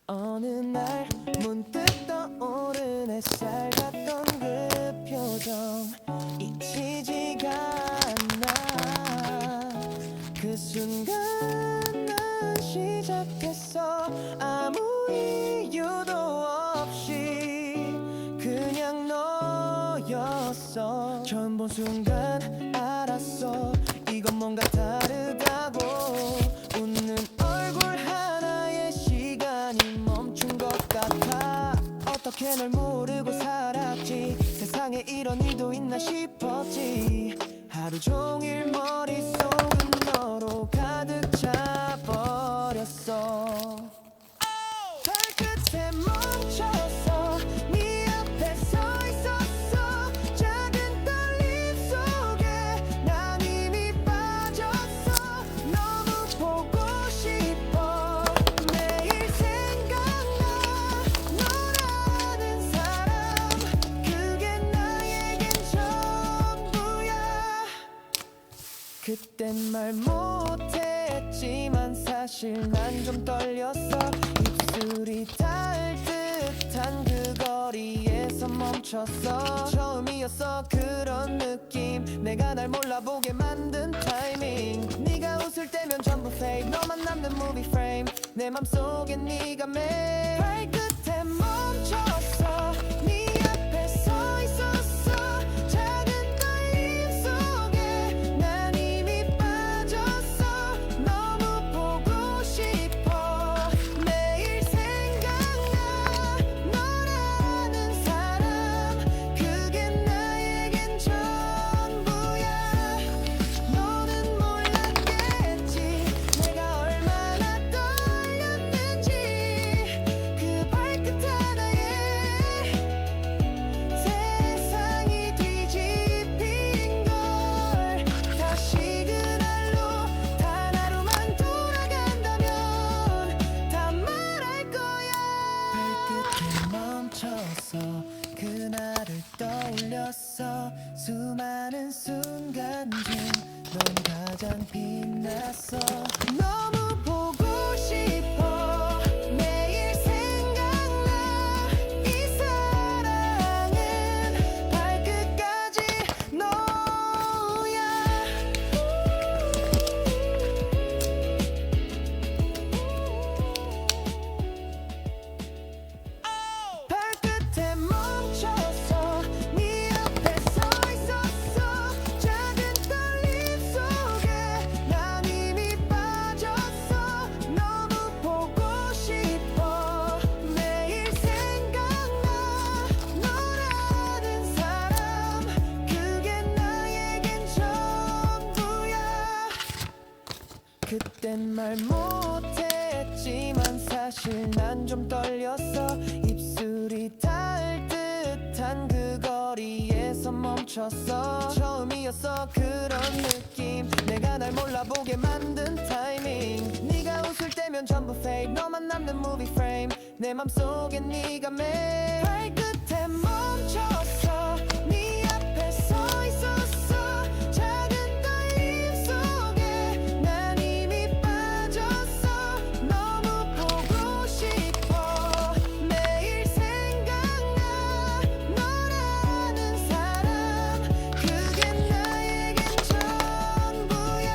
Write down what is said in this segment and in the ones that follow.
어느 날 문득 떠오른 햇살 같던 그 표정 잊히지가 않아. 그 순간 난 시작했어. 아무 이유도 없이 그냥 너였어. 처음 본 순간 알았어. 이건 뭔가 다르다고. 웃는 얼굴 하나에 시간이 멈춘 것 같아. 어떻게 널 모르고 살았지. 세상에 이런 일도 있나 싶었지. 하루 종일 머릿속은 너로 가득 차버렸어. 발끝에 멈춰서 네 앞에 서 있었어. 작은 떨림 속에 난 이미 빠졌어. 너무 보고 싶어. 매일 생각나. 너라는 사람 그게 나에겐 전부야. 그땐 말 못했지만 사실 난 좀 떨렸어. 입술이 닿을 듯한 그 거리에서 멈췄어. 처음이었어 그런 느낌. 내가 날 몰라보게 만든 타이밍. 네가 웃을 때면 전부 fake. 너만 남는 movie frame. 내 맘속에 네가 매일 발끝에 멈췄어. 네 앞에 서 있었어. 작은 떨림 속에 난 이미 빠졌어. 너무 보고 싶어. 매일 생각나. 너라는 사람 그게 나에겐 전부야. 너는 몰랐겠지 내가 얼마나 떨렸는지. 그 발끝 하나에 세상이 뒤집힌 걸. 다시 그날로 단 하루만 돌아간다면 다 말할 거야. 발끝에 멈춰서 그날을 떠올렸어. 수많은 순간 중 넌 가장 빛났어. 너무 보고 싶어. 매일 생각나. 이 사랑은 발끝까지 너야. 발끝에 멈춰서 네 앞에 서 있었어. 작은 떨림 속에 난 이미 빠졌어. 너무 보고 싶어. 매일 생각나. 너라는 사람 그게 나에겐 전부야. 그땐 말 못했지만 사실 난 좀 떨렸어. 입술이 닿을 듯한 그 거리에서 멈췄어. 처음이었어 그런 느낌. 내가 날 몰라보게 만든 타이밍. 네가 웃을 때면 전부 fake. 너만 남는 movie frame. 내 맘속에 네가 매일 발끝에 멈췄어. 네 앞에 서 있었어. 작은 떨림 속에 난 이미 빠졌어. 너무 보고 싶어. 매일 생각나. 너라는 사람 그게 나에겐 전부야.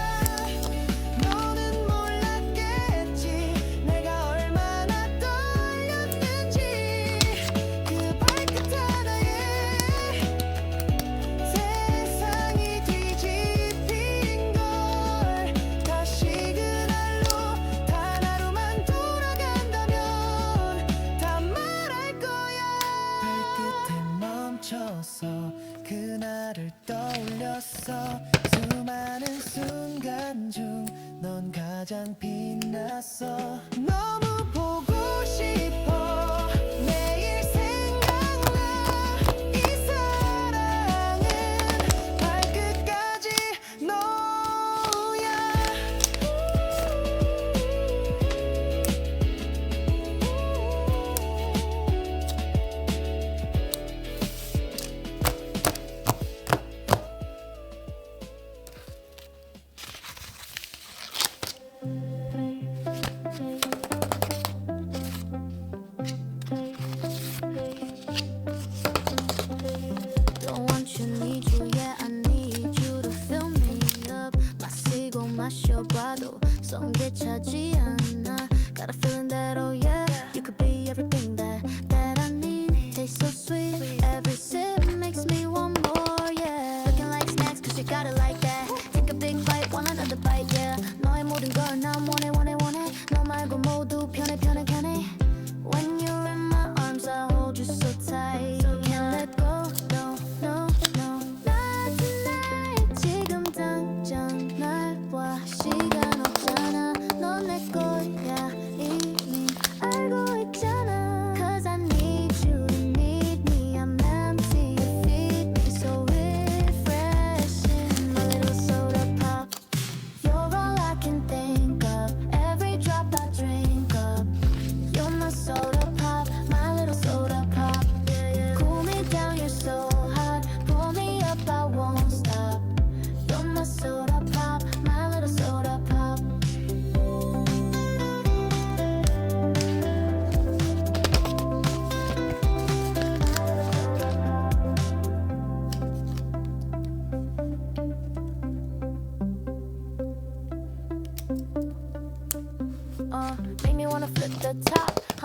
너는 몰랐겠지 내가 얼마나 떨렸는지. 그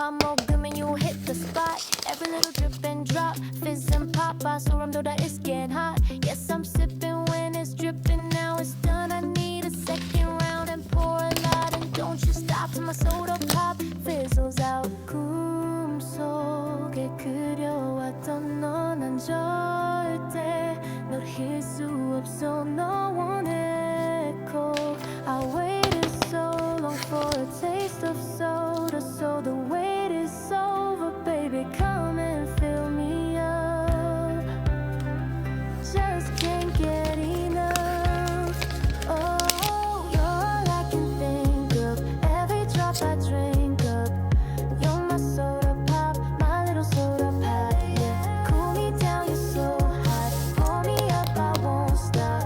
맘 먹으면 you hit the spot. Every little drip and drop, fizz and pop. 소름돋아 it's getting hot. Yes, I'm sipping when it's dripping. Now it's done. I need a second round and pour a lot. And don't you stop till my soda pop fizzles out. 꿈속에 그려왔던 너 난 절대 널 잊을 수 없어. No one echo. I waited so long for a taste of soda, so the wait is over, baby. Come and fill me up. Just can't get enough. Oh, you're all I can think of. Every drop I drink up. You're my soda pop, my little soda pop. Yeah, cool me down, you're so hot. Pour me up, I won't stop.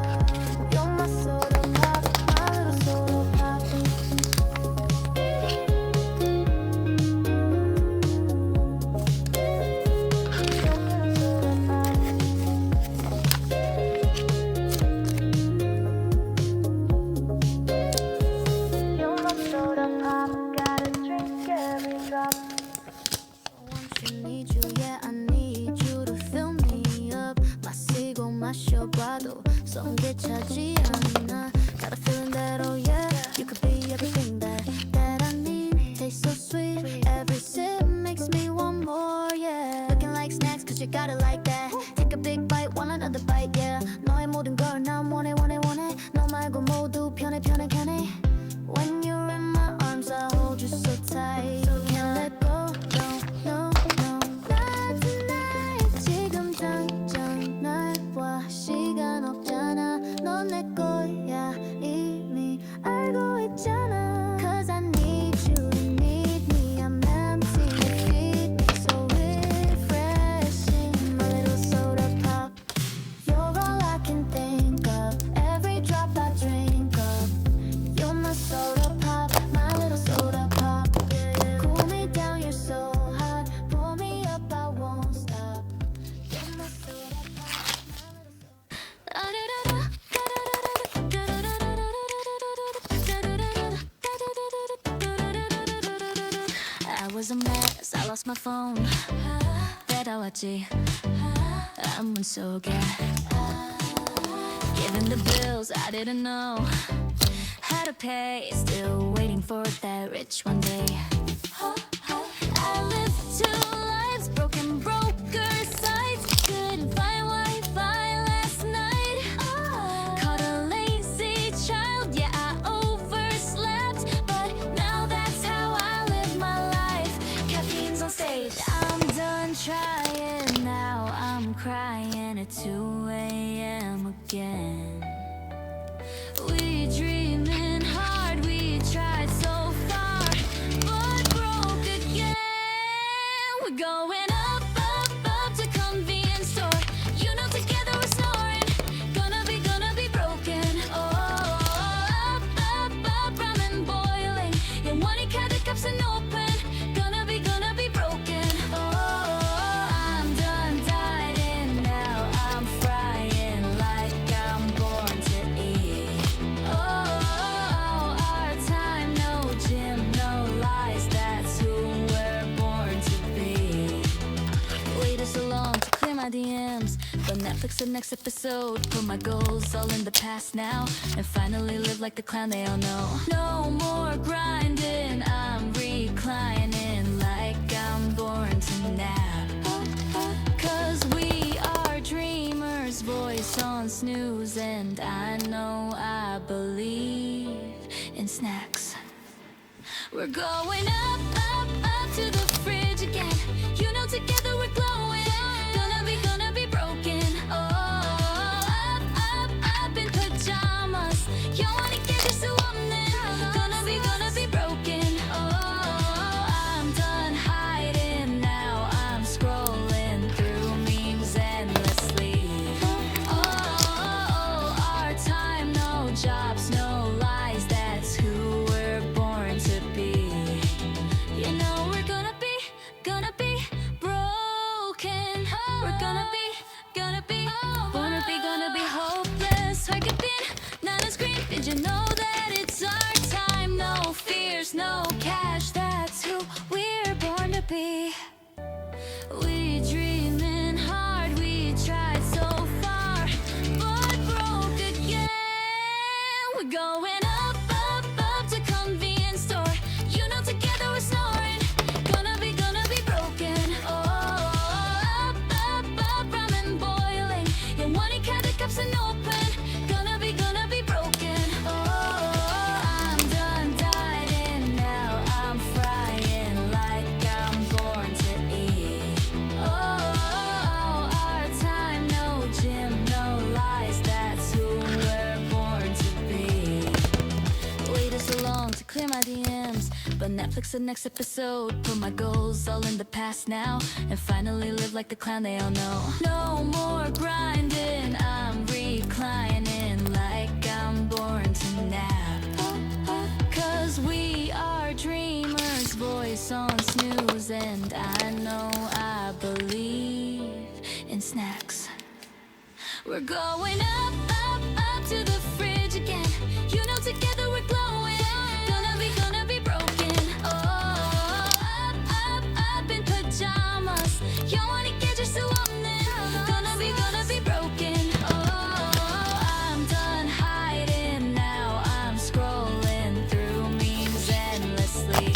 You're my soda pop, my little soda pop. You're my soda pop, gotta drink every drop. Want you, need you, yeah, I need you to fill me up. 마시고 마셔봐도 성게 차지 않아. Got a feeling that, oh yeah, you could be everything that I need. Taste so sweet, every sip makes me want more, yeah. Looking like snacks, cause you got it like that. Take a big bite, want another bite, yeah. 너의 모든 걸 난 원해, 원해, 원해. 너 말고 모두 편해, 편해, 편해. When you're in my arms, I hold you so tight. Can't let go, no, no, no. Not tonight. 지금 당장 날 봐. 시간 없잖아. 넌 내 거야. 이미 알고 있잖아. Cause I need you, you need me. I'm empty, you feed me. So refreshing. My little soda pop. You're all I can think of. Every drop I drink up. You're my soda pop, my little soda pop. Cool me down, you're so hot. Pour me up, I won't stop. You're my soda pop, my little I was a mess, I lost my phone. 배달왔지 아문 속에. Given the bills, I didn't know how to pay. Still waiting for that rich one day. I lived 2 lives, broken broker sites. Couldn't find Wi-Fi last night. Caught a lazy child, yeah, I overslept. But now that's how I live my life. Caffeine's on stage, I'm done trying. Now I'm crying at 2 a.m. again. We dreaming hard, we tried so far, but broke again. We're going up, up, up to convenience store. You know together we're snoring. Gonna be broken. Oh, up, up, up, ramen boiling. 영원히 가득 없은 open. Gonna be broken. Oh, I'm done dieting now. I'm frying like I'm born to eat. Oh, our time, no gym, no lies. That's who we're born to be. Waited so long to clear my DMs, but Netflix the next episode. Put my goals all in the past now, and finally live like the clown they all know. No more grinding, I'm reclining like I'm born to nap. Cause we are dreamers, voice on snooze, and I know I believe in snacks. We're going up, up, up to the fridge again. You know together we're glowing. Gonna be broken. Oh, up, up, up in pajamas. 영원히 깨질 수 없는. Gonna be broken. Oh, I'm done hiding now. I'm scrolling through memes endlessly. Oh, our time, no jobs, no lies. That's who we're born to be. Netflix the next episode. Put my goals all in the past now, and finally live like the clown they all know. No more grinding, I'm reclining like I'm born to nap. Cause we are dreamers, voice on snooze, and I know I believe in snacks. We're going up, up, up to the fridge again. You know together we're glowing. Gonna be broken. Oh, up, up, up in pajamas. 영원히 깨질 수 없는. Gonna be broken. Oh, I'm done hiding now. I'm scrolling through memes endlessly.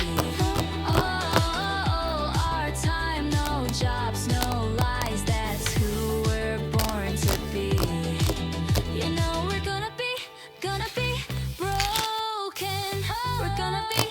Oh, our time, no jobs, no lies. That's who we're born to be. You know we're gonna be broken. We're gonna be